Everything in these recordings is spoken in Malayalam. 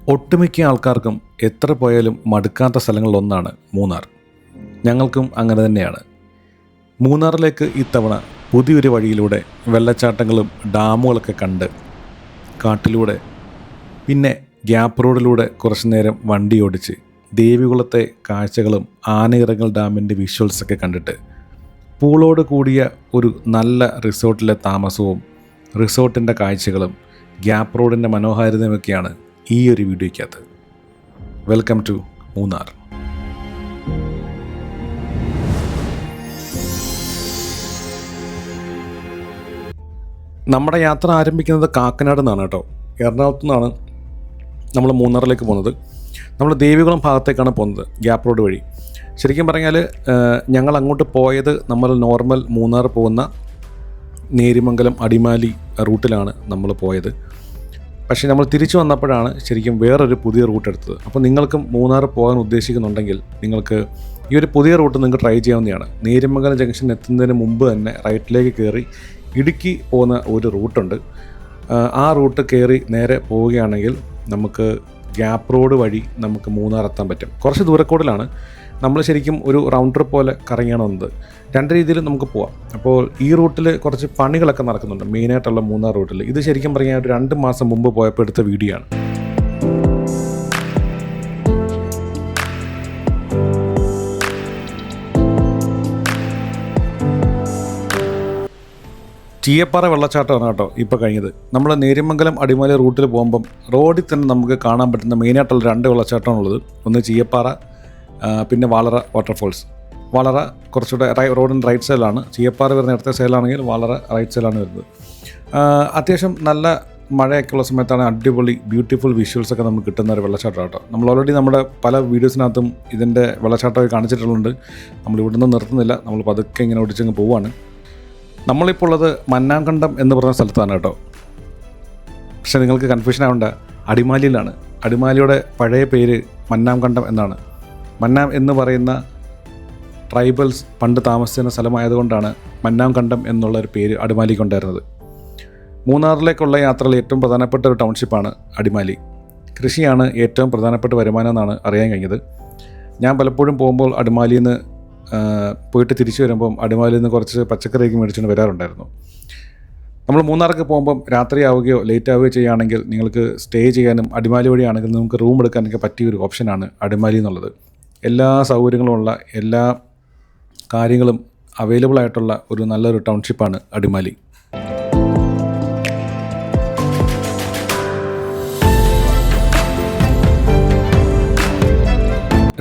ഒട്ടുമിക്ക ആൾക്കാർക്കും എത്ര പോയാലും മടുക്കാത്ത സ്ഥലങ്ങളിലൊന്നാണ് മൂന്നാർ. ഞങ്ങൾക്കും അങ്ങനെ തന്നെയാണ്. മൂന്നാറിലേക്ക് ഇത്തവണ പുതിയൊരു വഴിയിലൂടെ വെള്ളച്ചാട്ടങ്ങളും ഡാമുകളൊക്കെ കണ്ട് കാട്ടിലൂടെ പിന്നെ ഗ്യാപ്പ് റോഡിലൂടെ കുറച്ച് നേരം വണ്ടി ഓടിച്ച് ദേവികുളത്തെ കാഴ്ചകളും ആനയിറങ്ങൽ ഡാമിൻ്റെ വിഷ്വൽസൊക്കെ കണ്ടിട്ട് പൂളോട് കൂടിയ ഒരു നല്ല റിസോർട്ടിലെ താമസവും റിസോർട്ടിൻ്റെ കാഴ്ചകളും ഗ്യാപ്പ് റോഡിൻ്റെ മനോഹാരിതയുമൊക്കെയാണ് ഈ ഒരു വീഡിയോയ്ക്കകത്ത്. Welcome to Munnar. നമ്മുടെ യാത്ര ആരംഭിക്കുന്നത് കാക്കനാട് നിന്നാണ് കേട്ടോ. എറണാകുളത്തു നിന്നാണ് നമ്മൾ മൂന്നാറിലേക്ക് പോകുന്നത്. നമ്മൾ ദേവികുളം ഭാഗത്തേക്കാണ് പോകുന്നത് ഗ്യാപ്പ് റോഡ് വഴി. ശരിക്കും പറഞ്ഞാൽ ഞങ്ങൾ അങ്ങോട്ട് പോയത് നമ്മൾ നോർമൽ മൂന്നാർ പോകുന്ന നേരിമംഗലം അടിമാലി റൂട്ടിലാണ് നമ്മൾ പോയത്. പക്ഷേ നമ്മൾ തിരിച്ചു വന്നപ്പോഴാണ് ശരിക്കും വേറൊരു പുതിയ റൂട്ട് എടുത്തത്. അപ്പോൾ നിങ്ങൾക്കും മൂന്നാർ പോകാൻ ഉദ്ദേശിക്കുന്നുണ്ടെങ്കിൽ നിങ്ങൾക്ക് ഈ ഒരു പുതിയ റൂട്ട് നിങ്ങൾക്ക് ട്രൈ ചെയ്യാവുന്നതാണ്. നേരിമംഗലം ജംഗ്ഷൻ എത്തുന്നതിന് മുമ്പ് തന്നെ റൈറ്റിലേക്ക് കയറി ഇടുക്കി പോകുന്ന ഒരു റൂട്ടുണ്ട്. ആ റൂട്ട് കയറി നേരെ പോവുകയാണെങ്കിൽ നമുക്ക് ഗ്യാപ്പ് റോഡ് വഴി നമുക്ക് മൂന്നാർ എത്താൻ പറ്റും. കുറച്ച് ദൂരക്കൂടലാണ്. നമ്മൾ ശരിക്കും ഒരു റൗണ്ട് ട്രിപ്പ് പോലെ കറങ്ങിയാണ് വന്നത്. രണ്ട് രീതിയിൽ നമുക്ക് പോവാം. അപ്പോൾ ഈ റൂട്ടിൽ കുറച്ച് പണികളൊക്കെ നടക്കുന്നുണ്ട്, മെയിനായിട്ടുള്ള മൂന്നാർ റൂട്ടിൽ. ഇത് ശരിക്കും പറഞ്ഞാൽ ഒരു 2 മാസം മുമ്പ് പോയപ്പോൾ എടുത്ത വീഡിയോ ആണ്. ചീയപ്പാറ വെള്ളച്ചാട്ടമാണ് കേട്ടോ ഇപ്പോൾ കഴിഞ്ഞത്. നമ്മൾ നേരിമംഗലം അടിമാലി റൂട്ടിൽ പോകുമ്പം റോഡിൽ തന്നെ നമുക്ക് കാണാൻ പറ്റുന്ന മെയിനായിട്ടുള്ള 2 വെള്ളച്ചാട്ടമാണുള്ളത്. ഒന്ന് ചീയപ്പാറ, പിന്നെ വാളറ വാട്ടർഫോൾസ്. വാളറ കുറച്ചുകൂടെ റോഡിൻ്റെ റൈറ്റ് സൈഡിലാണ്. ചീയപ്പാറ വരുന്ന ഇടത്തെ സൈഡിലാണെങ്കിൽ വാളറ റൈറ്റ് സൈഡിലാണ് വരുന്നത്. അത്യാവശ്യം നല്ല മഴയൊക്കെ ഉള്ള സമയത്താണ് അടിപൊളി ബ്യൂട്ടിഫുൾ വിഷ്വൽസൊക്കെ നമുക്ക് കിട്ടുന്ന ഒരു വെള്ളച്ചാട്ടം കേട്ടോ. നമ്മൾ ഓൾറെഡി നമ്മുടെ പല വീഡിയോസിനകത്തും ഇതിൻ്റെ വെള്ളച്ചാട്ടമൊക്കെ കാണിച്ചിട്ടുള്ളത്. നമ്മൾ ഇവിടുന്ന് നിർത്തുന്നില്ല, നമ്മൾ പതുക്കെ ഇങ്ങനെ ഓടിച്ചങ്ങ് പോവുകയാണ്. നമ്മളിപ്പോൾ ഉള്ളത് മന്നാംകണ്ടം എന്ന് പറഞ്ഞ സ്ഥലത്താണ് കേട്ടോ. പക്ഷേ നിങ്ങൾക്ക് കൺഫ്യൂഷൻ ആവേണ്ട, അടിമാലിയിലാണ്. അടിമാലിയുടെ പഴയ പേര് മന്നാംകണ്ടം എന്നാണ്. മന്നാം എന്ന് പറയുന്ന ട്രൈബൽസ് പണ്ട് താമസിച്ചിരുന്ന സ്ഥലമായതുകൊണ്ടാണ് മന്നാംകണ്ടം എന്നുള്ളൊരു പേര് അടിമാലിക്കുണ്ടായിരുന്നത്. മൂന്നാറിലേക്കുള്ള യാത്രയിൽ ഏറ്റവും പ്രധാനപ്പെട്ട ഒരു ടൗൺഷിപ്പാണ് അടിമാലി. കൃഷിയാണ് ഏറ്റവും പ്രധാനപ്പെട്ട വരുമാനം എന്നാണ് അറിയാൻ കഴിഞ്ഞത്. ഞാൻ പലപ്പോഴും പോകുമ്പോൾ അടിമാലിയിൽ നിന്ന് പോയിട്ട് തിരിച്ചു വരുമ്പം അടിമാലിയിൽ നിന്ന് കുറച്ച് പച്ചക്കറിയൊക്കെ മേടിച്ചുകൊണ്ട് വരാറുണ്ടായിരുന്നു. നമ്മൾ മൂന്നാർക്ക് പോകുമ്പം രാത്രിയാവുകയോ ലേറ്റ് ആവുകയോ ചെയ്യുകയാണെങ്കിൽ നിങ്ങൾക്ക് സ്റ്റേ ചെയ്യാനും അടിമാലി വഴിയാണെങ്കിൽ നമുക്ക് റൂം എടുക്കാനൊക്കെ പറ്റിയൊരു ഓപ്ഷനാണ് അടിമാലി എന്നുള്ളത്. എല്ലാ സൗകര്യങ്ങളുമുള്ള എല്ലാ കാര്യങ്ങളും അവൈലബിൾ ആയിട്ടുള്ള ഒരു നല്ലൊരു ടൗൺഷിപ്പാണ് അടിമാലി.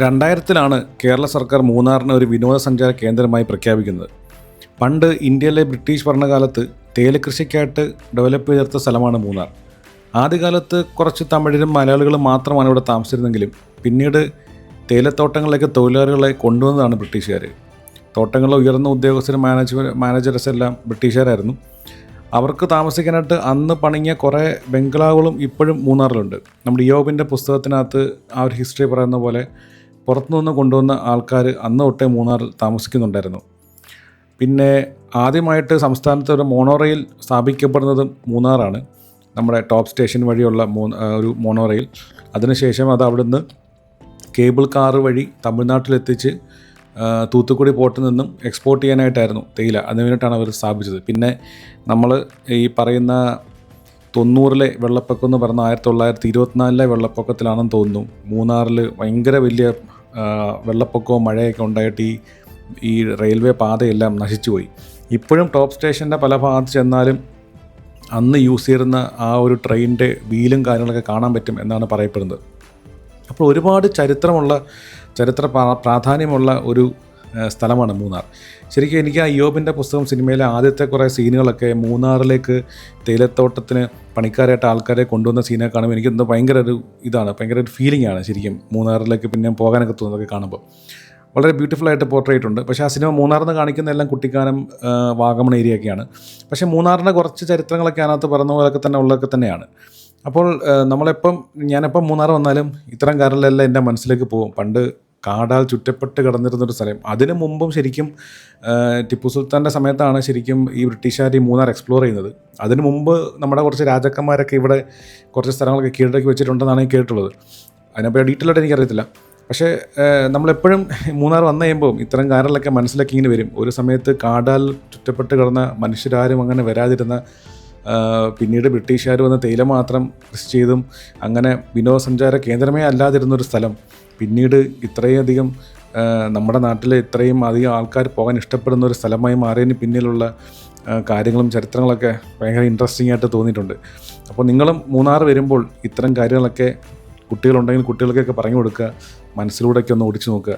2000-ലാണ് കേരള സർക്കാർ മൂന്നാറിനെ ഒരു വിനോദസഞ്ചാര കേന്ദ്രമായി പ്രഖ്യാപിക്കുന്നത്. പണ്ട് ഇന്ത്യയിലെ ബ്രിട്ടീഷ് ഭരണകാലത്ത് തേയിലക്കൃഷിക്കായിട്ട് ഡെവലപ്പ് ചെയ്തെടുത്ത സ്ഥലമാണ് മൂന്നാർ. ആദ്യകാലത്ത് കുറച്ച് തമിഴരും മലയാളികളും മാത്രമാണ് ഇവിടെ താമസിച്ചിരുന്നെങ്കിലും പിന്നീട് തേയിലത്തോട്ടങ്ങളിലേക്ക് തൊഴിലാളികളെ കൊണ്ടുവന്നതാണ് ബ്രിട്ടീഷുകാർ. തോട്ടങ്ങളിലെ ഉയർന്ന ഉദ്യോഗസ്ഥരും മാനേജേഴ്സ് എല്ലാം ബ്രിട്ടീഷുകാരായിരുന്നു. അവർക്ക് താമസിക്കാനായിട്ട് അന്ന് പണിഞ്ഞ കുറേ ബംഗ്ലാവുകളും ഇപ്പോഴും മൂന്നാറിലുണ്ട്. നമ്മുടെ ഇയോബിൻ്റെ പുസ്തകത്തിനകത്ത് ആ ഒരു ഹിസ്റ്ററി പറയുന്ന പോലെ പുറത്തുനിന്ന് കൊണ്ടുവന്ന ആൾക്കാർ അന്ന് തൊട്ടേ മൂന്നാറിൽ താമസിക്കുന്നുണ്ടായിരുന്നു. പിന്നെ ആദ്യമായിട്ട് സംസ്ഥാനത്ത് ഒരു മോണോറെയിൽ സ്ഥാപിക്കപ്പെടുന്നതും മൂന്നാറാണ്. നമ്മുടെ ടോപ്പ് സ്റ്റേഷൻ വഴിയുള്ള ഒരു മോണോറെയിൽ. അതിനുശേഷം അത് അവിടുന്ന് കേബിൾ കാറ് വഴി തമിഴ്നാട്ടിലെത്തിച്ച് തൂത്തുക്കുടി പോർട്ടിൽ നിന്നും എക്സ്പോർട്ട് ചെയ്യാനായിട്ടായിരുന്നു തേയില. അതിന് വേണ്ടിയിട്ടാണ് അവർ സ്ഥാപിച്ചത്. പിന്നെ നമ്മൾ ഈ പറയുന്ന 90-ലെ വെള്ളപ്പൊക്കം എന്ന് പറഞ്ഞ 1924-ലെ വെള്ളപ്പൊക്കത്തിലാണെന്ന് തോന്നുന്നു മൂന്നാറിൽ ഭയങ്കര വലിയ വെള്ളപ്പൊക്കവും മഴയൊക്കെ ഉണ്ടായിട്ട് ഈ റെയിൽവേ പാതയെല്ലാം നശിച്ചുപോയി. ഇപ്പോഴും ടോപ്പ് സ്റ്റേഷൻ്റെ പല ഭാഗത്ത് ചെന്നാലും അന്ന് യൂസ് ചെയ്തിരുന്ന ആ ഒരു ട്രെയിനിൻ്റെ വീലും കാര്യങ്ങളൊക്കെ കാണാൻ പറ്റും എന്നാണ് പറയപ്പെടുന്നത്. അപ്പോൾ ഒരുപാട് ചരിത്ര പ്രാധാന്യമുള്ള ഒരു സ്ഥലമാണ് മൂന്നാർ. ശരിക്കും എനിക്ക് ആ ഇയോബിൻ്റെ പുസ്തകം സിനിമയിലെ ആദ്യത്തെ കുറേ സീനുകളൊക്കെ മൂന്നാറിലേക്ക് തേയിലത്തോട്ടത്തിന് പണിക്കാരായിട്ട് ആൾക്കാരെ കൊണ്ടുവന്ന സീനൊക്കെ കാണുമ്പോൾ എനിക്ക് എന്തോ ഭയങ്കര ഒരു ഫീലിംഗ് ആണ് ശരിക്കും മൂന്നാറിലേക്ക് പിന്നെ പോകാനൊക്കെ തോന്നുന്നതൊക്കെ കാണുമ്പോൾ. വളരെ ബ്യൂട്ടിഫുള്ളായിട്ട് പോർട്രേറ്റ് ഉണ്ട്. പക്ഷേ ആ സിനിമ മൂന്നാറിൽ നിന്ന് കാണിക്കുന്ന എല്ലാം കുട്ടിക്കാനം, വാഗമൺ ഏരിയയൊക്കെയാണ്. പക്ഷേ മൂന്നാറിൻ്റെ കുറച്ച് ചരിത്രങ്ങളൊക്കെ അതിനകത്ത് പറഞ്ഞ പോലൊക്കെ തന്നെ ഉള്ളതൊക്കെ തന്നെയാണ്. അപ്പോൾ ഞാനെപ്പം മൂന്നാർ വന്നാലും ഇത്തരം കാര്യങ്ങളെല്ലാം എൻ്റെ മനസ്സിലേക്ക് പോകും. പണ്ട് കാടാൽ ചുറ്റപ്പെട്ട് കിടന്നിരുന്നൊരു സ്ഥലം. അതിനു മുമ്പും ശരിക്കും ടിപ്പു സുൽത്താൻ്റെ സമയത്താണ് ശരിക്കും ഈ ബ്രിട്ടീഷുകാർ ഈ മൂന്നാർ എക്സ്പ്ലോർ ചെയ്യുന്നത്. അതിനു മുമ്പ് നമ്മുടെ കുറച്ച് രാജാക്കന്മാരൊക്കെ ഇവിടെ കുറച്ച് സ്ഥലങ്ങളൊക്കെ കീഴടക്കി വെച്ചിട്ടുണ്ടെന്നാണ് എനിക്ക് കേട്ടിട്ടുള്ളത്. അതിനെപ്പറ്റി ഡീറ്റെയിൽ ആയിട്ട് എനിക്കറിയത്തില്ല. പക്ഷേ നമ്മളെപ്പോഴും മൂന്നാർ വന്നു കഴിയുമ്പോൾ ഇത്തരം കാര്യങ്ങളൊക്കെ മനസ്സിലാക്കി ഇങ്ങനെ വരും. ഒരു സമയത്ത് കാടാൽ ചുറ്റപ്പെട്ട് കിടന്ന മനുഷ്യരാരും അങ്ങനെ വരാതിരുന്ന, പിന്നീട് ബ്രിട്ടീഷുകാർ വന്ന് തേയില മാത്രം കൃഷി ചെയ്തും അങ്ങനെ വിനോദസഞ്ചാര കേന്ദ്രമേ അല്ലാതിരുന്നൊരു സ്ഥലം പിന്നീട് ഇത്രയധികം നമ്മുടെ നാട്ടിൽ ഇത്രയും അധികം ആൾക്കാർ പോകാൻ ഇഷ്ടപ്പെടുന്ന ഒരു സ്ഥലമായി മാറിയതിന് പിന്നിലുള്ള കാര്യങ്ങളും ചരിത്രങ്ങളൊക്കെ ഭയങ്കര ഇൻട്രസ്റ്റിംഗ് ആയിട്ട് തോന്നിയിട്ടുണ്ട്. അപ്പോൾ നിങ്ങളും മൂന്നാർ വരുമ്പോൾ ഇത്തരം കാര്യങ്ങളൊക്കെ കുട്ടികളുണ്ടെങ്കിൽ കുട്ടികൾക്കൊക്കെ പറഞ്ഞു കൊടുക്കുക, മനസ്സിലൂടെയൊക്കെ ഒന്ന് ഓടിച്ചു നോക്കുക.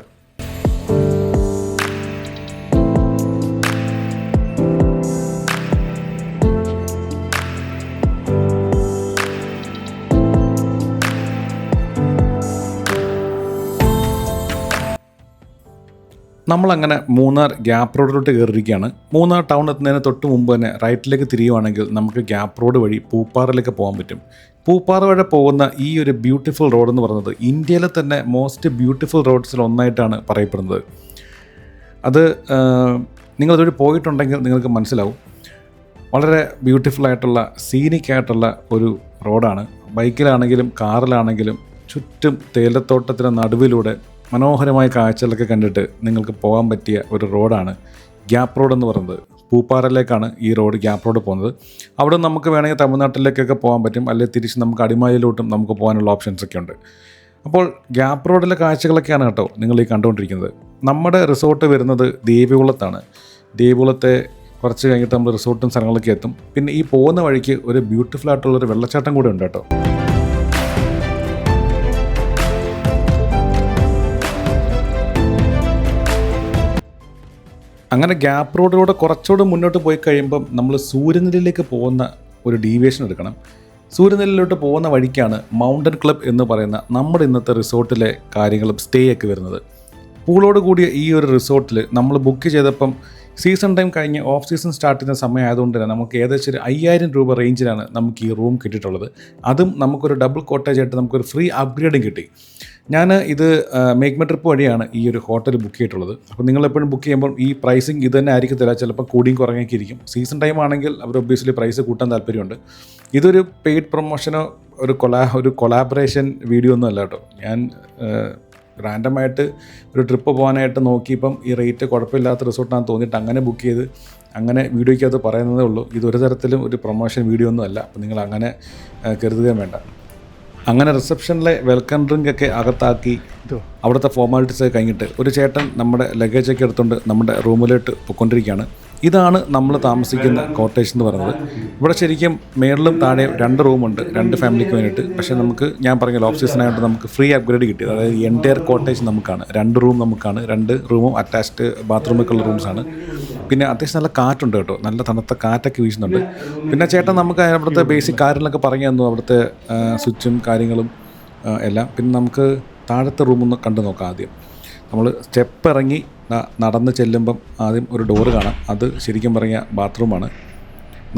നമ്മളങ്ങനെ മൂന്നാർ ഗ്യാപ്പ് റോഡിലോട്ട് കയറിയിരിക്കുകയാണ്. മൂന്നാർ ടൗൺ എത്തുന്നതിന് തൊട്ട് മുമ്പ് തന്നെ റൈറ്റിലേക്ക് തിരിയുവാണെങ്കിൽ നമുക്ക് ഗ്യാപ്പ് റോഡ് വഴി പൂപ്പാറയിലേക്ക് പോകാൻ പറ്റും. പൂപ്പാറ വഴി പോകുന്ന ഈ ഒരു ബ്യൂട്ടിഫുൾ റോഡ് എന്ന് പറയുന്നത് ഇന്ത്യയിലെ തന്നെ മോസ്റ്റ് ബ്യൂട്ടിഫുൾ റോഡ്സിൽ ഒന്നായിട്ടാണ് പറയപ്പെടുന്നത്. അത് നിങ്ങളതൊരു പോയിട്ടുണ്ടെങ്കിൽ നിങ്ങൾക്ക് മനസ്സിലാവും. വളരെ ബ്യൂട്ടിഫുൾ ആയിട്ടുള്ള സീനിക് ആയിട്ടുള്ള ഒരു റോഡാണ്. ബൈക്കിലാണെങ്കിലും കാറിലാണെങ്കിലും ചുറ്റും തേയിലത്തോട്ടത്തിന് നടുവിലൂടെ മനോഹരമായ കാഴ്ചകളൊക്കെ കണ്ടിട്ട് നിങ്ങൾക്ക് പോകാൻ പറ്റിയ ഒരു റോഡാണ് ഗ്യാപ്പ് റോഡ് എന്ന് പറയുന്നത്. പൂപ്പാറയിലേക്കാണ് ഈ റോഡ് ഗ്യാപ്പ് റോഡ് പോകുന്നത്. അവിടെ നമുക്ക് വേണമെങ്കിൽ തമിഴ്നാട്ടിലേക്കൊക്കെ പോകാൻ പറ്റും, അല്ലെങ്കിൽ തിരിച്ച് നമുക്ക് അടിമാലിയിലോട്ടും നമുക്ക് പോകാനുള്ള ഓപ്ഷൻസൊക്കെ ഉണ്ട്. അപ്പോൾ ഗ്യാപ്പ് റോഡിലെ കാഴ്ചകളൊക്കെയാണ് കേട്ടോ നിങ്ങൾ ഈ കണ്ടുകൊണ്ടിരിക്കുന്നത്. നമ്മുടെ റിസോർട്ട് വരുന്നത് ദേവികുളത്താണ്. ദേവികുളത്തെ കുറച്ച് കഴിഞ്ഞിട്ട് നമ്മൾ റിസോർട്ടും സ്ഥലങ്ങളിലേക്ക് എത്തും. പിന്നെ ഈ പോകുന്ന വഴിക്ക് ഒരു ബ്യൂട്ടിഫുൾ ആയിട്ടുള്ളൊരു വെള്ളച്ചാട്ടം കൂടെ ഉണ്ട് കേട്ടോ. അങ്ങനെ ഗ്യാപ്പ് റോഡിലൂടെ കുറച്ചുകൂടെ മുന്നോട്ട് പോയി കഴിയുമ്പം നമ്മൾ സൂര്യനെല്ലിയിലേക്ക് പോകുന്ന ഒരു ഡീവിയേഷൻ എടുക്കണം. സൂര്യനെല്ലിയിലോട്ട് പോകുന്ന വഴിക്കാണ് മൗണ്ടൻ ക്ലബ് എന്ന് പറയുന്ന നമ്മുടെ ഇന്നത്തെ റിസോർട്ടിലെ കാര്യങ്ങളും സ്റ്റേ ഒക്കെ വരുന്നത്. പൂളോട് കൂടിയ ഈ ഒരു റിസോർട്ടിൽ നമ്മൾ ബുക്ക് ചെയ്തപ്പം സീസൺ ടൈം കഴിഞ്ഞ് ഓഫ് സീസൺ സ്റ്റാർട്ട് ചെയ്യുന്ന സമയം ആയതുകൊണ്ട് തന്നെ നമുക്ക് ഏകദേശം ഒരു 5000 രൂപ റേഞ്ചിലാണ് നമുക്ക് ഈ റൂം കിട്ടിയിട്ടുള്ളത്. അതും നമുക്കൊരു ഡബിൾ കോട്ടേജ് ആയിട്ട് നമുക്കൊരു ഫ്രീ അപ്ഗ്രേഡും കിട്ടി. ഞാൻ ഇത് മേക്ക് മൈ ട്രിപ്പ് വഴിയാണ് ഈ ഒരു ഹോട്ടൽ ബുക്ക് ചെയ്തിട്ടുള്ളത്. അപ്പോൾ നിങ്ങളെപ്പോഴും ബുക്ക് ചെയ്യുമ്പോൾ ഈ പ്രൈസിങ് ഇത് തന്നെ ആയിരിക്കത്തില്ല, ചിലപ്പോൾ കൂടിയും കുറഞ്ഞൊക്കെ ഇരിക്കും. സീസൺ ടൈം ആണെങ്കിൽ അവർ ഒബ്വിയസ്ലി പ്രൈസ് കൂട്ടാൻ താല്പര്യമുണ്ട്. ഇതൊരു പെയ്ഡ് പ്രൊമോഷനോ ഒരു കൊളാബറേഷൻ വീഡിയോ ഒന്നും അല്ല കേട്ടോ. ഞാൻ റാൻഡമായിട്ട് ഒരു ട്രിപ്പ് പോകാനായിട്ട് നോക്കിയപ്പം ഈ റേറ്റ് കുഴപ്പമില്ലാത്ത റിസോർട്ടാണെന്ന് തോന്നിയിട്ട് അങ്ങനെ ബുക്ക് ചെയ്ത് അങ്ങനെ വീഡിയോയ്ക്കകത്ത് പറയുന്നതേ ഉള്ളൂ. ഇതൊരു തരത്തിലും ഒരു പ്രൊമോഷൻ വീഡിയോ ഒന്നും അല്ല. അപ്പോൾ നിങ്ങൾ അങ്ങനെ കരുതുകയും വേണ്ട. അങ്ങനെ റിസപ്ഷനിലെ വെൽക്കം ഡ്രിങ്ക് ഒക്കെ അകത്താക്കി അവിടുത്തെ ഫോർമാലിറ്റീസ് ഒക്കെ കഴിഞ്ഞിട്ട് ഒരു ചേട്ടൻ നമ്മുടെ ലഗേജൊക്കെ എടുത്തുകൊണ്ട് നമ്മുടെ റൂമിലോട്ട് പൊയ്ക്കൊണ്ടിരിക്കുകയാണ്. ഇതാണ് നമ്മൾ താമസിക്കുന്ന കോട്ടേജ് എന്ന് പറയുന്നത്. ഇവിടെ ശരിക്കും മേളിലും താഴെ 2 റൂമുണ്ട്, 2 ഫാമിലിക്ക് വേണ്ടിയിട്ട്. പക്ഷേ നമുക്ക് ഞാൻ പറഞ്ഞ ഓഫ് സീസണായിട്ട് നമുക്ക് ഫ്രീ അപ്ഗ്രേഡ് കിട്ടിയത്. അതായത് എൻറ്റയർ കോട്ടേജ് നമുക്കാണ്. 2 റൂം നമുക്കാണ്. 2 റൂമും അറ്റാച്ച്ഡ് ബാത്റൂമൊക്കെ ഉള്ള റൂംസാണ്. പിന്നെ അത്യാവശ്യം നല്ല കാറ്റുണ്ട് കേട്ടോ, നല്ല തണുത്ത കാറ്റൊക്കെ വീശുന്നുണ്ട്. പിന്നെ ചേട്ടൻ നമുക്ക് അവിടുത്തെ ബേസിക് കാര്യങ്ങളൊക്കെ പറഞ്ഞു തന്നു, അവിടുത്തെ സ്വിച്ചും കാര്യങ്ങളും എല്ലാം. പിന്നെ നമുക്ക് താഴത്തെ റൂമൊന്ന് കണ്ടു നോക്കാം. ആദ്യം നമ്മൾ സ്റ്റെപ്പ് ഇറങ്ങി നടന്ന് ചെല്ലുമ്പം ആദ്യം ഒരു ഡോറ് കാണാം. അത് ശരിക്കും പറഞ്ഞാൽ ബാത്റൂമാണ്.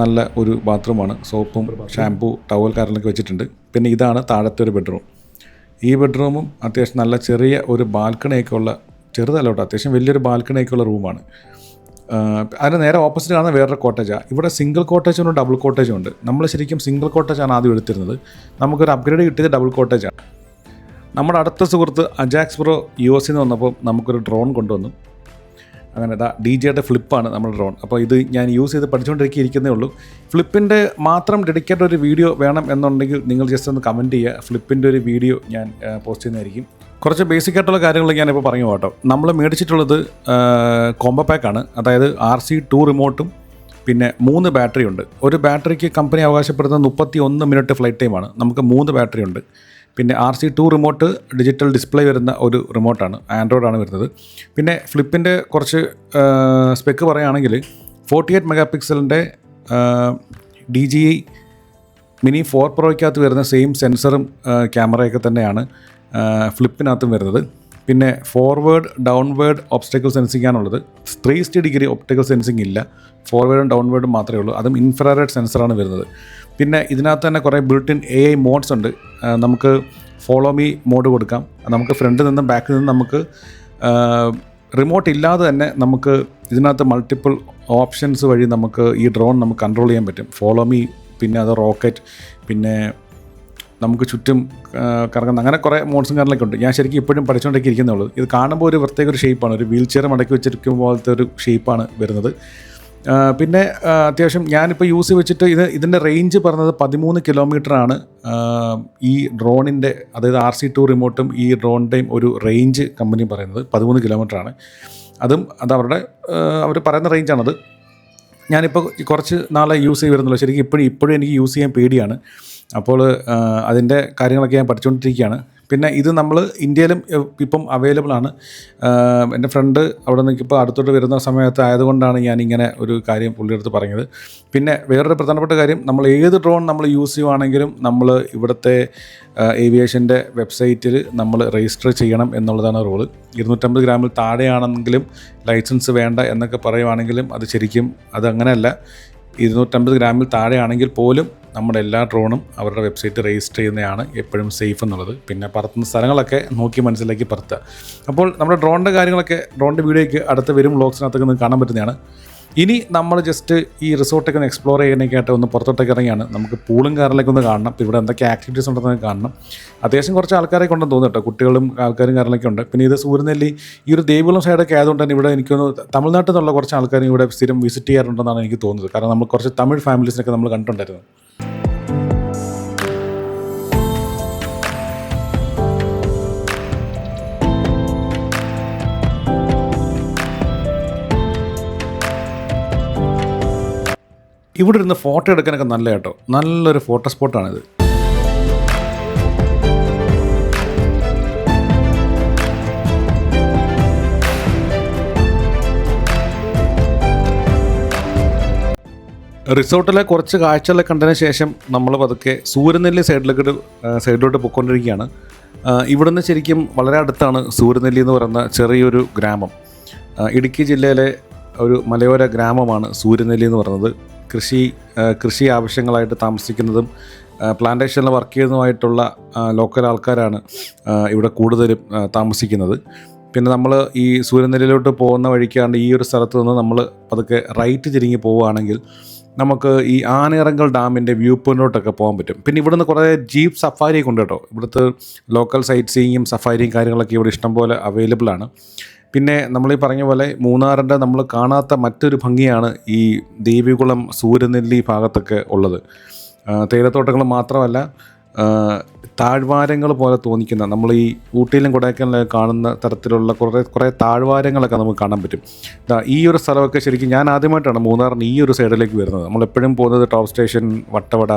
നല്ല ഒരു ബാത്റൂമാണ്. സോപ്പും ഷാമ്പൂ ടവൽ കാര്യങ്ങളൊക്കെ വെച്ചിട്ടുണ്ട്. പിന്നെ ഇതാണ് താഴത്തെ ഒരു ബെഡ്റൂം. ഈ ബെഡ്റൂമും അത്യാവശ്യം നല്ല ചെറിയ ഒരു ബാൽക്കണിയൊക്കെ ഉള്ള, ചെറുതല്ല കേട്ടോ, അത്യാവശ്യം വലിയൊരു ബാൽക്കണിയൊക്കെ ഉള്ള റൂമാണ്. അതിന് നേരെ ഓപ്പോസിറ്റ് കാണുന്ന വേറൊരു കോട്ടേജാണ്. ഇവിടെ സിംഗിൾ കോട്ടേജും ഉണ്ട്, ഡബിൾ കോട്ടേജും ഉണ്ട്. നമ്മൾ ശരിക്കും സിംഗിൾ കോട്ടേജാണ് ആദ്യം എടുത്തിരുന്നത്. നമുക്കൊരു അപ്ഗ്രേഡ് കിട്ടിയത് ഡബിൾ കോട്ടേജാണ്. നമ്മുടെ അടുത്ത സുഹൃത്ത് അജാക്സ് ബ്രോ US നിന്ന് വന്നപ്പോൾ നമുക്കൊരു ഡ്രോൺ കൊണ്ടുവന്നു. അങ്ങനെ DJയുടെ ഫ്ലിപ്പാണ് നമ്മുടെ ഡ്രോൺ. അപ്പോൾ ഇത് ഞാൻ യൂസ് ചെയ്ത് പഠിച്ചുകൊണ്ടിരിക്കുന്നേ ഉള്ളൂ. ഫ്ലിപ്പിൻ്റെ മാത്രം ഡെഡിക്കേറ്റഡ് ഒരു വീഡിയോ വേണം എന്നുണ്ടെങ്കിൽ നിങ്ങൾ ജസ്റ്റ് ഒന്ന് കമൻറ്റ് ചെയ്യുക. ഫ്ലിപ്പിൻ്റെ ഒരു വീഡിയോ ഞാൻ പോസ്റ്റ് ചെയ്യുന്നതായിരിക്കും. കുറച്ച് ബേസിക് ആയിട്ടുള്ള കാര്യങ്ങൾ ഞാനിപ്പോൾ പറഞ്ഞു കേട്ടോ. നമ്മൾ മേടിച്ചിട്ടുള്ളത് കോംബോ പാക്കാണ്. അതായത് RC2 റിമോട്ടും പിന്നെ 3 ബാറ്ററി ഉണ്ട്. ഒരു ബാറ്ററിക്ക് കമ്പനി അവകാശപ്പെടുന്നത് 31 മിനിറ്റ് ഫ്ലൈറ്റ് ടൈമാണ്. നമുക്ക് 3 ബാറ്ററി ഉണ്ട്. പിന്നെ RC2 റിമോട്ട് ഡിജിറ്റൽ ഡിസ്പ്ലേ വരുന്ന ഒരു റിമോട്ടാണ്, ആൻഡ്രോയിഡാണ് വരുന്നത്. പിന്നെ ഫ്ലിപ്പിൻ്റെ കുറച്ച് സ്പെക്ക് പറയുകയാണെങ്കിൽ 48 മെഗാ പിക്സലിൻ്റെ DJI Mini 4 Proയ്ക്കകത്ത് വരുന്ന സെയിം സെൻസറും ക്യാമറയൊക്കെ തന്നെയാണ് ഫ്ലിപ്പിനകത്തും വരുന്നത്. പിന്നെ ഫോർവേഡ് ഡൗൺവേഡ് ഒബ്സ്റ്റക്കിൾ സെൻസിംഗ് ആണുള്ളത്. 360 ഡിഗ്രി ഒപ്റ്റിക്കൽ സെൻസിങ് ഇല്ല, ഫോർവേഡും ഡൗൺവേഡും മാത്രമേ ഉള്ളൂ. അതും ഇൻഫ്രാറെഡ് സെൻസറാണ് വരുന്നത്. പിന്നെ ഇതിനകത്ത് തന്നെ കുറേ ബിൽറ്റ് ഇൻ AI മോഡ്സ് ഉണ്ട്. നമുക്ക് ഫോളോ മീ മോഡ് കൊടുക്കാം. നമുക്ക് ഫ്രണ്ടിൽ നിന്നും ബാക്കിൽ നിന്നും നമുക്ക് റിമോട്ട് ഇല്ലാതെ തന്നെ നമുക്ക് ഇതിനകത്ത് മൾട്ടിപ്പിൾ ഓപ്ഷൻസ് വഴി നമുക്ക് ഈ ഡ്രോൺ നമുക്ക് കൺട്രോൾ ചെയ്യാൻ പറ്റും. ഫോളോ മീ, പിന്നെ അത് റോക്കറ്റ്, പിന്നെ നമുക്ക് ചുറ്റും കറങ്ങുന്ന അങ്ങനെ കുറേ മോഡ്സും കാര്യങ്ങളൊക്കെ ഉണ്ട്. ഞാൻ ശരിക്കും ഇപ്പോഴും പഠിച്ചുകൊണ്ടൊക്കെ ഇരിക്കുന്നുള്ളൂ. ഇത് കാണുമ്പോൾ ഒരു പ്രത്യേക ഒരു ഷേപ്പാണ്, ഒരു വീൽ ചെയർ മടക്കി വെച്ചിരിക്കും പോലത്തെ ഒരു ഷേപ്പാണ് വരുന്നത്. പിന്നെ അത്യാവശ്യം ഞാനിപ്പോൾ യൂസ് വെച്ചിട്ട് ഇതിൻ്റെ റേഞ്ച് പറഞ്ഞത് 13 കിലോമീറ്ററാണ് ഈ ഡ്രോണിൻ്റെ, അതായത് RC2 റിമോട്ടും ഈ ഡ്രോണിൻ്റെയും ഒരു റേഞ്ച് കമ്പനി പറയുന്നത് 13 കിലോമീറ്ററാണ്. അത് അവർ പറയുന്ന റേഞ്ചാണത്. ഞാനിപ്പോൾ കുറച്ച് നാളെ യൂസ് ചെയ്ത് വരുന്നുള്ളൂ. ശരിക്കും ഇപ്പോഴും എനിക്ക് യൂസ് ചെയ്യാൻ പേടിയാണ്. അപ്പോൾ അതിൻ്റെ കാര്യങ്ങളൊക്കെ ഞാൻ പഠിച്ചുകൊണ്ടിരിക്കുകയാണ്. പിന്നെ ഇത് നമ്മൾ ഇന്ത്യയിലും ഇപ്പം അവൈലബിൾ ആണ്. എൻ്റെ ഫ്രണ്ട് അവിടെ നിന്ന് ഇപ്പോൾ അടുത്തോട്ട് വരുന്ന സമയത്ത് ആയതുകൊണ്ടാണ് ഞാനിങ്ങനെ ഒരു കാര്യം പുള്ളിയെടുത്ത് പറഞ്ഞത്. പിന്നെ വേറൊരു പ്രധാനപ്പെട്ട കാര്യം, നമ്മൾ ഏത് ഡ്രോൺ നമ്മൾ യൂസ് ചെയ്യുവാണെങ്കിലും നമ്മൾ ഇവിടുത്തെ ഏവിയേഷൻ്റെ വെബ്സൈറ്റിൽ നമ്മൾ രജിസ്റ്റർ ചെയ്യണം എന്നുള്ളതാണ് റൂള്. 250 ഗ്രാമിൽ താഴെയാണെങ്കിലും ലൈസൻസ് വേണ്ട എന്നൊക്കെ പറയുവാണെങ്കിലും അത് ശരിക്കും അതങ്ങനെയല്ല. 250 ഗ്രാമിൽ താഴെയാണെങ്കിൽ പോലും നമ്മുടെ എല്ലാ ഡ്രോണും അവരുടെ വെബ്സൈറ്റ് രജിസ്റ്റർ ചെയ്യുന്നതാണ് എപ്പോഴും സേഫ് എന്നുള്ളത്. പിന്നെ പറത്തുന്ന സ്ഥലങ്ങളൊക്കെ നോക്കി മനസ്സിലാക്കി പറത്തുക. അപ്പോൾ നമ്മുടെ ഡ്രോണിൻ്റെ കാര്യങ്ങളൊക്കെ, ഡ്രോണിൻ്റെ വീഡിയോയ്ക്ക് അടുത്ത് വരും വ്ളോഗ്സിനകത്തൊക്കെ നിങ്ങൾക്ക് കാണാൻ പറ്റുന്നതാണ്. ഇനി നമ്മൾ ജസ്റ്റ് ഈ റിസോർട്ടൊക്കെ ഒന്ന് എക്സ്പ്ലോർ ചെയ്യാനൊക്കെയായിട്ട് ഒന്ന് പുറത്തോട്ടൊക്കെ ഇറങ്ങിയാണ്. നമുക്ക് പൂളും കാറിലേക്ക് ഒന്ന് കാണണം. ഇപ്പോൾ ഇവിടെ എന്തൊക്കെ ആക്ടിവിറ്റീസ് ഉണ്ടെന്ന് കാണണം. അത്യാവശ്യം കുറച്ച് ആൾക്കാരൊക്കെ ഉണ്ടെന്ന് തോന്നുന്നു കേട്ടോ, കുട്ടികളും ആൾക്കാരും കാറിലൊക്കെ ഉണ്ട്. പിന്നെ ഇത് സൂര്യനെല്ലി ഈ ഒരു ദേവികുളം സൈഡൊക്കെ ആയതുകൊണ്ട് തന്നെ ഇവിടെ എനിക്കൊന്ന് തമിഴ്നാട്ടിൽ നിന്നുള്ള കുറച്ച് ആൾക്കാരും ഇവിടെ സ്ഥിരം വിസിറ്റ് ചെയ്യാറുണ്ടെന്നാണ് എനിക്ക് തോന്നുന്നത്. കാരണം നമ്മൾ കുറച്ച് തമിഴ് ഫാമിലീസിനൊക്കെ നമ്മൾ കണ്ടിട്ടുണ്ടായിരുന്നു. ഇവിടെ ഇരുന്ന് ഫോട്ടോ എടുക്കാനൊക്കെ നല്ല കേട്ടോ, നല്ലൊരു ഫോട്ടോ സ്പോട്ടാണിത്. റിസോർട്ടിലെ കുറച്ച് കാഴ്ചകളൊക്കെ കണ്ടതിന് ശേഷം നമ്മൾ പതുക്കെ സൂര്യനെല്ലി സൈഡിലോട്ട് പോയിക്കൊണ്ടിരിക്കുകയാണ്. ഇവിടുന്ന് ശരിക്കും വളരെ അടുത്താണ് സൂര്യനെല്ലി എന്ന് പറയുന്ന ചെറിയൊരു ഗ്രാമം. ഇടുക്കി ജില്ലയിലെ ഒരു മലയോര ഗ്രാമമാണ് സൂര്യനെല്ലി എന്ന് പറയുന്നത്. കൃഷി ആവശ്യങ്ങളായിട്ട് താമസിക്കുന്നതും പ്ലാന്റേഷനിൽ വർക്ക് ചെയ്യുന്നതുമായിട്ടുള്ള ലോക്കൽ ആൾക്കാരാണ് ഇവിടെ കൂടുതലും താമസിക്കുന്നത്. പിന്നെ നമ്മൾ ഈ സൂര്യനെല്ലിയിലോട്ട് പോകുന്ന വഴിക്കാണ്ട് ഈ ഒരു സ്ഥലത്ത് നിന്ന് നമ്മൾ പതുക്കെ റൈറ്റ് തിരിഞ്ഞ് പോവുകയാണെങ്കിൽ നമുക്ക് ഈ ആനയിറങ്കൽ ഡാമിൻ്റെ വ്യൂ പോയിൻറ്റിലോട്ടൊക്കെ പോകാൻ പറ്റും. പിന്നെ ഇവിടുന്ന് കുറേ ജീപ്പ് സഫാരിയൊക്കെ ഉണ്ട് കേട്ടോ. ഇവിടുത്തെ ലോക്കൽ സൈറ്റ് സീയിങ്ങും സഫാരിയും കാര്യങ്ങളൊക്കെ ഇവിടെ ഇഷ്ടംപോലെ അവൈലബിൾ ആണ്. പിന്നെ നമ്മളീ പറഞ്ഞ പോലെ മൂന്നാറിൻ്റെ നമ്മൾ കാണാത്ത മറ്റൊരു ഭംഗിയാണ് ഈ ദേവികുളം സൂര്യനെല്ലി ഭാഗത്തൊക്കെ ഉള്ളത്. തേയിലത്തോട്ടങ്ങൾ മാത്രമല്ല, താഴ്വാരങ്ങൾ പോലെ തോന്നിക്കുന്ന, നമ്മൾ ഈ ഊട്ടിയിലും കൊടൈക്കനാലിലും കാണുന്ന തരത്തിലുള്ള കുറേ താഴ്വാരങ്ങളൊക്കെ നമുക്ക് കാണാൻ പറ്റും. ഈ ഒരു സ്ഥലമൊക്കെ ശരിക്കും ഞാൻ ആദ്യമായിട്ടാണ് മൂന്നാറിന് ഈ ഒരു സൈഡിലേക്ക് വരുന്നത്. നമ്മളെപ്പോഴും പോകുന്നത് ടോപ്പ് സ്റ്റേഷൻ, വട്ടവട,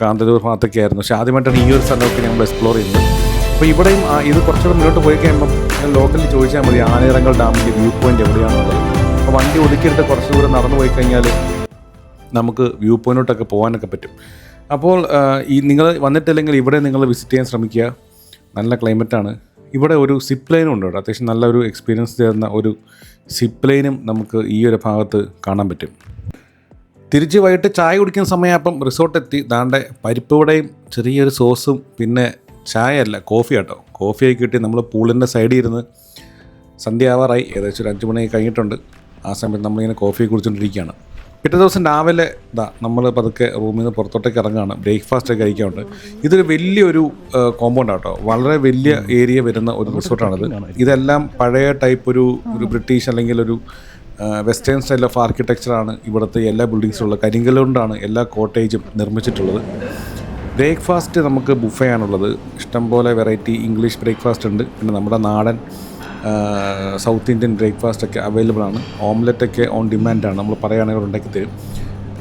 കാന്തല്ലൂർ ഭാഗത്തൊക്കെ ആയിരുന്നു. പക്ഷേ ആദ്യമായിട്ടാണ് ഈ ഒരു സ്ഥലമൊക്കെ ഞങ്ങൾ എക്സ്പ്ലോർ ചെയ്യുന്നത്. അപ്പോൾ ഇവിടെയും ഇത് കുറച്ചുകൂടെ മുന്നോട്ട് പോയി കഴിയുമ്പം ലോക്കലിൽ ചോദിച്ചാൽ മതി ആനയിറങ്കൽ ഡാമിൻ്റെ വ്യൂ പോയിൻ്റ് എവിടെയാണുള്ളത്. അപ്പോൾ വണ്ടി ഒതുക്കിയിട്ട് കുറച്ച് ദൂരം നടന്നു പോയി കഴിഞ്ഞാൽ നമുക്ക് വ്യൂ പോയിൻറ്റോട്ടൊക്കെ പോകാനൊക്കെ പറ്റും. അപ്പോൾ നിങ്ങൾ വന്നിട്ടില്ലെങ്കിൽ ഇവിടെ നിങ്ങൾ വിസിറ്റ് ചെയ്യാൻ ശ്രമിക്കുക. നല്ല ക്ലൈമറ്റാണ്. ഇവിടെ ഒരു സിപ്പ് ലൈനും ഉണ്ട് കേട്ടോ. അത്യാവശ്യം നല്ലൊരു എക്സ്പീരിയൻസ് തരുന്ന ഒരു സിപ്പ് ലൈനും നമുക്ക് ഈ ഒരു ഭാഗത്ത് കാണാൻ പറ്റും. തിരിച്ച് വൈകിട്ട് ചായ കുടിക്കുന്ന സമയമാകുമ്പം റിസോർട്ടെത്തി. ദാണ്ടെ പരിപ്പുവടയും ചെറിയൊരു സോസും, പിന്നെ ചായയല്ല കോഫി കേട്ടോ. കോഫിയായി കിട്ടി. നമ്മൾ പൂളിൻ്റെ സൈഡിൽ ഇരുന്ന് സന്ധ്യ ആവാറായി, ഏകദേശം ഒരു 5 മണി കഴിഞ്ഞിട്ടുണ്ട്. ആ സമയത്ത് നമ്മളിങ്ങനെ കോഫി കുടിച്ചുകൊണ്ടിരിക്കുകയാണ്. പിറ്റേ ദിവസം രാവിലെ നമ്മൾ പതുക്കെ റൂമിൽ നിന്ന് പുറത്തോട്ടേക്ക് ഇറങ്ങുകയാണ്. ബ്രേക്ക്ഫാസ്റ്റൊക്കെ കഴിക്കാറുണ്ട്. ഇതൊരു വലിയൊരു കോമ്പൗണ്ടാണ് കേട്ടോ. വളരെ വലിയ ഏരിയ വരുന്ന ഒരു റിസോർട്ടാണിത്. ഇതെല്ലാം പഴയ ടൈപ്പ് ഒരു ബ്രിട്ടീഷ് അല്ലെങ്കിൽ ഒരു വെസ്റ്റേൺ സ്റ്റൈൽ ഓഫ് ആർക്കിടെക്ചറാണ് ഇവിടുത്തെ എല്ലാ ബിൽഡിങ്സുള്ളത്. കരിങ്കല്ല് കൊണ്ടാണ് എല്ലാ കോട്ടേജും നിർമ്മിച്ചിട്ടുള്ളത്. ബ്രേക്ക്ഫാസ്റ്റ് നമുക്ക് ബുഫേ ആണുള്ളത്. ഇഷ്ടംപോലെ വെറൈറ്റി ഇംഗ്ലീഷ് ബ്രേക്ക്ഫാസ്റ്റ് ഉണ്ട്. പിന്നെ നമ്മുടെ നാടൻ സൗത്ത് ഇന്ത്യൻ ബ്രേക്ക്ഫാസ്റ്റൊക്കെ അവൈലബിൾ ആണ്. ഓംലെറ്റൊക്കെ ഓൺ ഡിമാൻഡാണ്, നമ്മൾ പറയുകയാണെങ്കിൽ ഉണ്ടാക്കി തരും.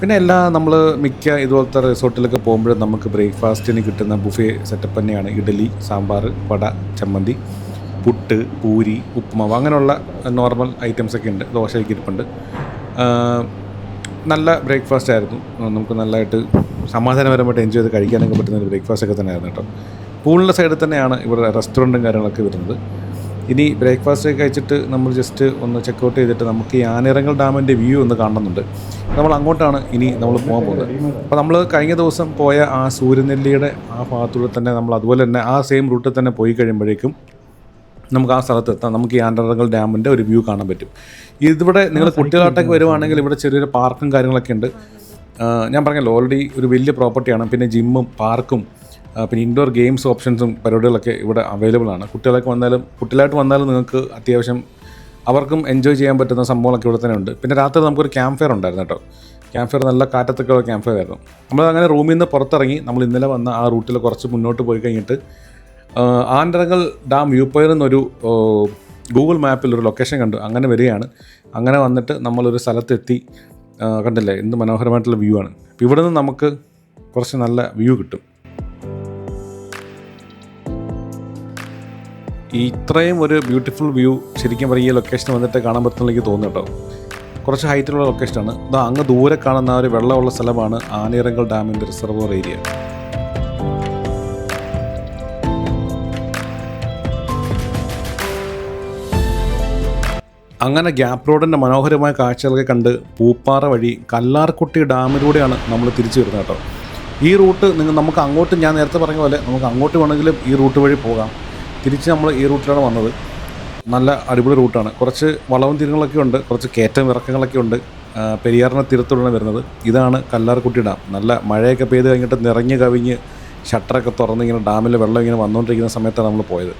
പിന്നെ നമ്മൾ മിക്ക ഇതുപോലത്തെ റിസോർട്ടിലൊക്കെ പോകുമ്പോഴും നമുക്ക് ബ്രേക്ക്ഫാസ്റ്റിന് കിട്ടുന്ന ബുഫേ സെറ്റപ്പ് തന്നെയാണ്. ഇഡലി, സാമ്പാർ, വട, ചമ്മന്തി, പുട്ട്, പൂരി, ഉപ്പുമാവ്, അങ്ങനെയുള്ള നോർമൽ ഐറ്റംസൊക്കെ ഉണ്ട്. ദോശയൊക്കെ ഇരിപ്പുണ്ട്. നല്ല ബ്രേക്ക്ഫാസ്റ്റ് ആയിരുന്നു. നമുക്ക് നല്ലതായിട്ട് സമാധാനപരമായിട്ട് എൻജോയ് ചെയ്ത് കഴിക്കാനൊക്കെ പറ്റുന്ന ഒരു ബ്രേക്ക്ഫാസ്റ്റൊക്കെ തന്നെയായിരുന്നു കേട്ടോ. പൂളിൻ്റെ സൈഡിൽ തന്നെയാണ് ഇവിടെ റെസ്റ്റോറൻറ്റും കാര്യങ്ങളൊക്കെ വരുന്നത്. ഇനി ബ്രേക്ക്ഫാസ്റ്റൊക്കെ കഴിച്ചിട്ട് നമ്മൾ ജസ്റ്റ് ഒന്ന് ചെക്കൗട്ട് ചെയ്തിട്ട് നമുക്ക് ഈ ആനിറങ്കൽ ഡാമിൻ്റെ വ്യൂ ഒന്ന് കാണുന്നുണ്ട്. നമ്മൾ അങ്ങോട്ടാണ് ഇനി നമ്മൾ പോകാൻ പോകുന്നത്. അപ്പോൾ നമ്മൾ കഴിഞ്ഞ ദിവസം പോയ ആ സൂര്യനെല്ലിയുടെ ആ ഭാഗത്തൂടെ തന്നെ നമ്മൾ അതുപോലെ തന്നെ ആ സെയിം റൂട്ടിൽ തന്നെ പോയി കഴിയുമ്പോഴേക്കും നമുക്ക് ആ സ്ഥലത്ത് എത്താം. നമുക്ക് ഈ ആനിറങ്കൽ ഡാമിൻ്റെ ഒരു വ്യൂ കാണാൻ പറ്റും. ഇതിവിടെ നിങ്ങൾ കുട്ടികളായിട്ടൊക്കെ വരുവാണെങ്കിൽ ഇവിടെ ചെറിയൊരു പാർക്കും കാര്യങ്ങളൊക്കെ ഉണ്ട്. ഞാൻ പറഞ്ഞല്ലോ ഓൾറെഡി ഒരു വലിയ പ്രോപ്പർട്ടിയാണ്. പിന്നെ ജിമ്മും പാർക്കും പിന്നെ ഇൻഡോർ ഗെയിംസ് ഓപ്ഷൻസും പരിപാടികളൊക്കെ ഇവിടെ അവൈലബിൾ ആണ്. കുട്ടികളായിട്ട് വന്നാലും നിങ്ങൾക്ക് അത്യാവശ്യം അവർക്കും എൻജോയ് ചെയ്യാൻ പറ്റുന്ന സംഭവങ്ങളൊക്കെ ഇവിടെ തന്നെ ഉണ്ട്. പിന്നെ രാത്രി നമുക്കൊരു ക്യാമ്പ് ഫയർ ഉണ്ടായിരുന്നു കേട്ടോ. ക്യാമ്പ് ഫയർ നല്ല കാറ്റത്തൊക്കെ ക്യാമ്പ് ഫയർ ആയിരുന്നു. നമ്മളങ്ങനെ റൂമിൽ നിന്ന് പുറത്തിറങ്ങി നമ്മൾ ഇന്നലെ വന്ന ആ റൂട്ടിൽ കുറച്ച് മുന്നോട്ട് പോയി കഴിഞ്ഞിട്ട് ആനിറങ്കൽ ഡാം വ്യൂ പോയിന്റ് എന്നൊരു ഗൂഗിൾ മാപ്പിൽ ഒരു ലൊക്കേഷൻ കണ്ടു. അങ്ങനെ വരികയാണ്. അങ്ങനെ വന്നിട്ട് നമ്മളൊരു സ്ഥലത്തെത്തി. കണ്ടില്ലേ എന്ത് മനോഹരമായിട്ടുള്ള വ്യൂ ആണ്. അപ്പോൾ ഇവിടെ നിന്ന് നമുക്ക് കുറച്ച് നല്ല വ്യൂ കിട്ടും. ഇത്രയും ഒരു ബ്യൂട്ടിഫുൾ വ്യൂ ശരിക്കും പറയുക ഈ ലൊക്കേഷൻ വന്നിട്ട് കാണാൻ പറ്റുന്ന എനിക്ക് തോന്നുന്നു കേട്ടോ. കുറച്ച് ഹൈറ്റിലുള്ള ലൊക്കേഷനാണ്. ഇതാ അങ്ങ് ദൂരെ കാണുന്ന ആ ഒരു വെള്ളമുള്ള സ്ഥലമാണ് ആനിറങ്കൽ ഡാമിൻ്റെ റിസർവോയർ ഏരിയ. അങ്ങനെ ഗ്യാപ്പ് റോഡിൻ്റെ മനോഹരമായ കാഴ്ചകളൊക്കെ കണ്ട് പൂപ്പാറ വഴി കല്ലാർകുട്ടി ഡാമിലൂടെയാണ് നമ്മൾ തിരിച്ചു വരുന്നത് കേട്ടോ. ഈ റൂട്ട് നമുക്ക് അങ്ങോട്ട് ഞാൻ നേരത്തെ പറഞ്ഞ പോലെ നമുക്ക് അങ്ങോട്ട് വേണമെങ്കിലും ഈ റൂട്ട് വഴി പോകാം. തിരിച്ച് നമ്മൾ ഈ റൂട്ടിലാണ് വന്നത്. നല്ല അടിപൊളി റൂട്ടാണ്. കുറച്ച് വളവും തിരിവുകളൊക്കെ ഉണ്ട്, കുറച്ച് കയറ്റം ഇറക്കങ്ങളൊക്കെ ഉണ്ട്. പെരിയാറിനെ തീരത്തോടാണ് വരുന്നത്. ഇതാണ് കല്ലാർകുട്ടി ഡാം. നല്ല മഴയൊക്കെ പെയ്ത് കഴിഞ്ഞിട്ട് നിറഞ്ഞ് കവിഞ്ഞ് ഷട്ടറൊക്കെ തുറന്ന് ഇങ്ങനെ ഡാമിലെ വെള്ളം ഇങ്ങനെ വന്നുകൊണ്ടിരിക്കുന്ന സമയത്താണ് നമ്മൾ പോയത്.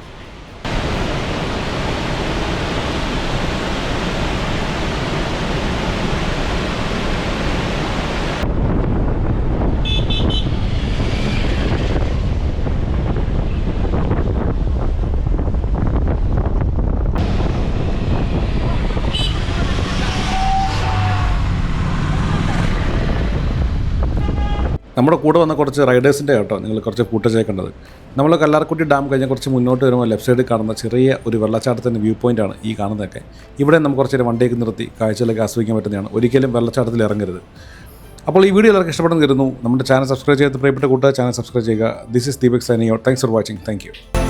നമ്മുടെ കൂടെ വന്ന കുറച്ച് റൈഡേഴ്സിൻ്റെ കേട്ടോ നിങ്ങൾ കുറച്ച് ഫൂട്ടേജ് കണ്ടത്. നമ്മൾ കല്ലാർകുട്ടി ഡാം കഴിഞ്ഞ് കുറച്ച് മുന്നോട്ട് വരുമ്പോൾ ലെഫ്റ്റ് സൈഡിൽ കാണുന്ന ചെറിയ ഒരു വെള്ളച്ചാട്ടത്തിൻ്റെ വ്യൂ പോയിൻ്റാണ് ഈ കാണുന്നതൊക്കെ. ഇവിടെ നമുക്ക് കുറച്ച് നേരം വണ്ടിയൊക്കെ നിർത്തി കാഴ്ചകളൊക്കെ ആസ്വദിക്കാൻ പറ്റുന്നതാണ്. ഒരിക്കലും വെള്ളച്ചാട്ടത്തിൽ ഇറങ്ങരുത്. അപ്പോൾ ഈ വീഡിയോ എല്ലാവർക്കും ഇഷ്ടപ്പെടുന്നു കരുതുന്നു. നമ്മുടെ ചാനൽ സബ്സ്ക്രൈബ് ചെയ്ത് പ്രിയപ്പെട്ട കൂട്ടുകാർ ചാനൽ സബ്സ്ക്രൈബ് ചെയ്യുക. This is Deepak signing out. Thanks for watching. Thank you.